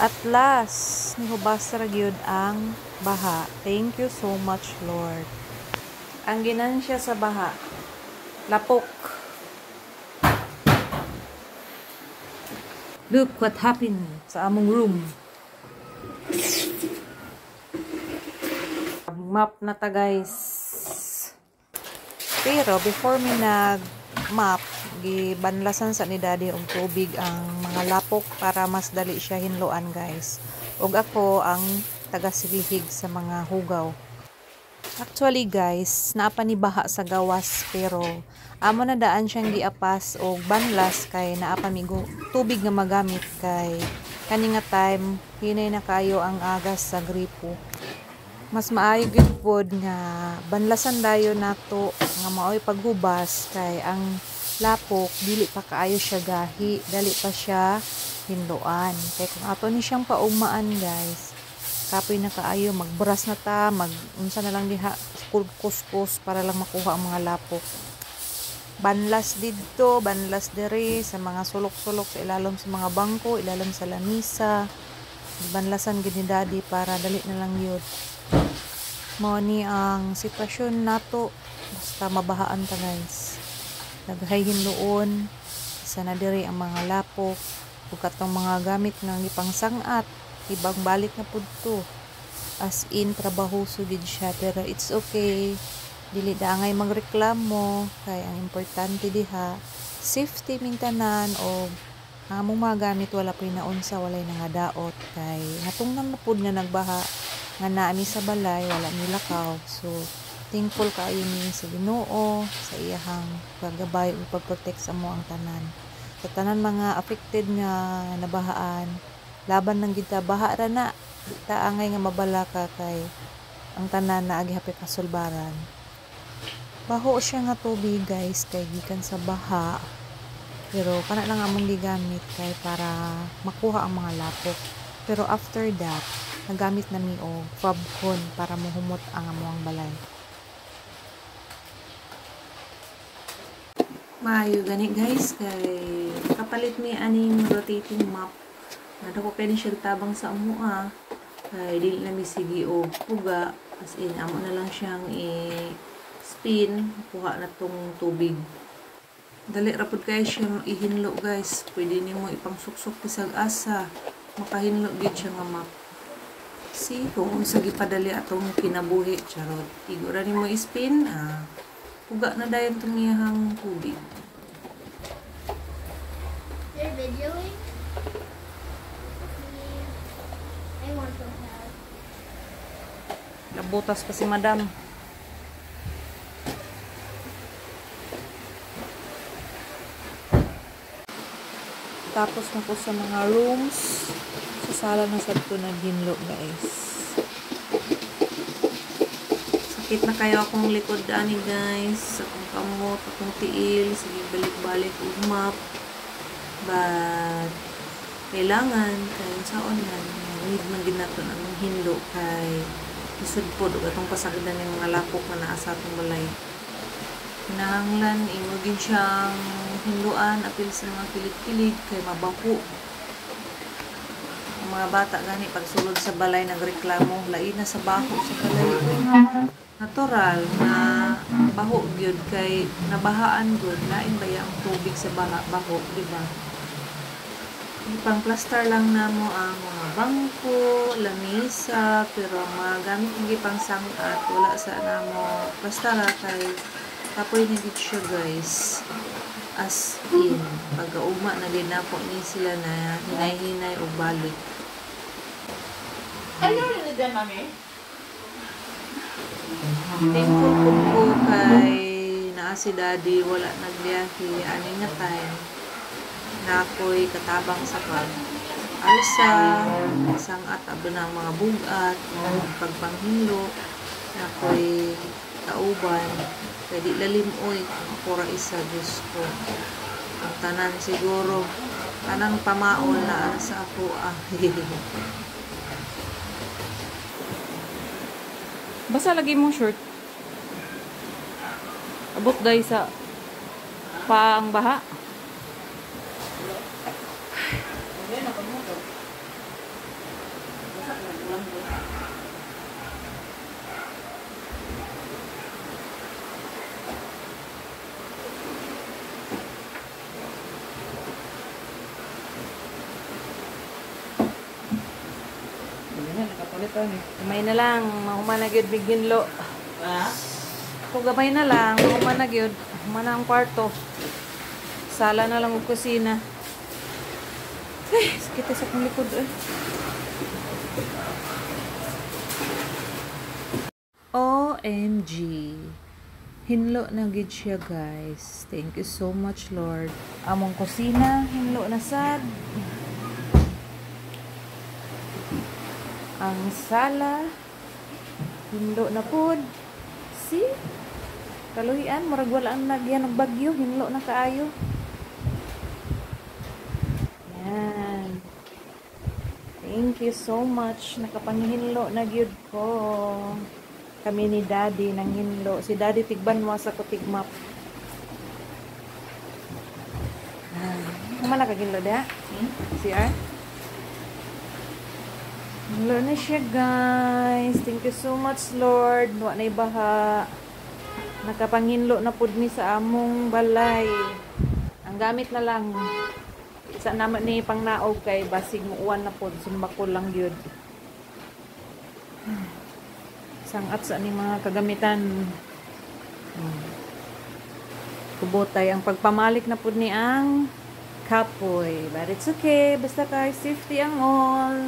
At last, nihubas ra gyud ang baha. Thank you so much, Lord. Ang ginansya sa baha, lapok. Look what happened sa among room. Map na ta, guys. Pero before mi nag-map, gibanlasan sa ni Daddy og tubig ang mga lapok para mas dali siya hinloan, guys. Ug ako ang taga-silihig sa mga hugaw. Actually, guys, naapa ni baha sa gawas pero amo na daan siyang giapas og banlas kay naapa mi tubig nga magamit kay kani nga time hinay na kayo ang agas sa gripo. Mas maayo gyud pod nga banlasan dayon nato nga maoy paghubas kay ang lapok dili pa kaayo siya gahi, dali pa siya hinloan. Kay kung ato ni siyang paugmaan, guys, kapoy na kaayo, magbras na ta, unsa na lang diha kuskus para lang makuha ang mga lapok. Banlas didto, banlas diri sa mga sulok-sulok sa ilalom sa mga bangko, ilalom sa lamisa. Banlasan gid ni Daddy para dali na lang yun. Mao ni ang sitwasyon nato basta mabahaan ta, guys. Naghay hinloon isa na diri ang mga lapok ug katong mga gamit nga gipang sangat ibang balik na pud to. As in trabahoso gid siya pero it's okay. Dili daangay magreklamo kay ang importante diha safety ming tanan o among mga gamit wala pa naunsa, walay nangadaot kay natungnan na pud nga nagbaha nga naami sa balay, wala ni lakaw. So thankful kaayo ni sa Ginoo sa iyahang paggabay ug pagprotect sa mo ang tanan. Sa tanan mga affected nga nabahaan, laban ng kita baha ra na, di ta angay nga mabala ka kay ang tanan na agi hapi kasulbaran. Baho siya nga tubig, guys, kay gikan sa baha. Pero kana lang among gigamit kay para makuha ang mga lapok. Pero after that, nagamit na mi og fabcon para mohumot ang amuang balay. Maayo gani, guys, kay kapalit mi aning rotating map. Nadako kay ni siya tabang sa amoa. Kay dili na mi sige og puga, as in amo na lang siyang spin kuha na tong tubig. Dali ra pud kay siya ihinlo, guys. Pwede nimo ipangsuksok bisag asa makahinlo gid siya nga map. See kung unsa gipadali atong kinabuhi, charot. Igo ra nimo spin, puga na dayon tong iyang tubig. They're videoing? I want to have. Nabutas pa si madam. Tapos na po sa mga rooms. Sa sala na sa ito naghinlo, guys. Sakit na kayo akong likod ani, guys. Akong kamot, akong tiil. Sige, balik-balik og map. But kailangan kay saon man need man din nato ang hinlo kay isud pod og atong pasagdan ng mga lapok na naa sa atong balay. Kinahanglan imugin siyang hinluan apil sa mga kilid-kilid kay mabaho. Ang mga bata gani pagsulod sa balay nagreklamo lain na sa baho sa balay. Natural na baho gyud kay nabahaan gyud lain baya ang tubig sa baho, di ba? Pang plaster lang namo ang mga bangko, lamisa, pero ang mga gamit ng gipang sangat wala sa namo plastara kay kapoy na gid siya, guys. As in pagkauma na din na po ni sila na hinay-hinay o balik. Ano rin din, mami? Thankful po kay naa si Daddy wala nagbiyahe ani nga time na ako'y katabang sa alsa, sangat abo ng mga bugat, pagpanghinlo, na ako'y kauban, pwede lalimoy, pura isa, Diyos ko. Ang tanan siguro, tanang pamaol na sa ako, Basta lagi mong short. Abot dahil sa paang baha. Gamay na lang, mahuman na gyud biginlo. Kung gamay na lang, mahuman na gyud. Human na ang kwarto. Sala na lang og kusina. Ay, sakit sa akong likod. OMG. Hinlo na gid siya, guys. Thank you so much, Lord. Among kusina, hinlo na sad. Ang sala, hinlo na pod. See? Kaluhian, murag wala ang nagyan ng bagyo, hinlo na kaayo. Yan. Thank you so much. Nakapanghinlo na gyud ko. Kami ni Daddy nang hinlo. Si Daddy tigbanwa sa kutigmap. Kumana ka ginlo da? CR? Hinlo na siya, guys. Thank you so much, Lord. Wa na ibaha. Nakapanghinlo na pud mi sa among balay. Ang gamit na lang isa naman ni pangnaog kay basig muuwan na pud sumbakol lang gyud. Sangat sa ni mga kagamitan. Kubotay ang pagpamalik na pud ni ang kapoy. But it's okay. Basta kay safety ang all.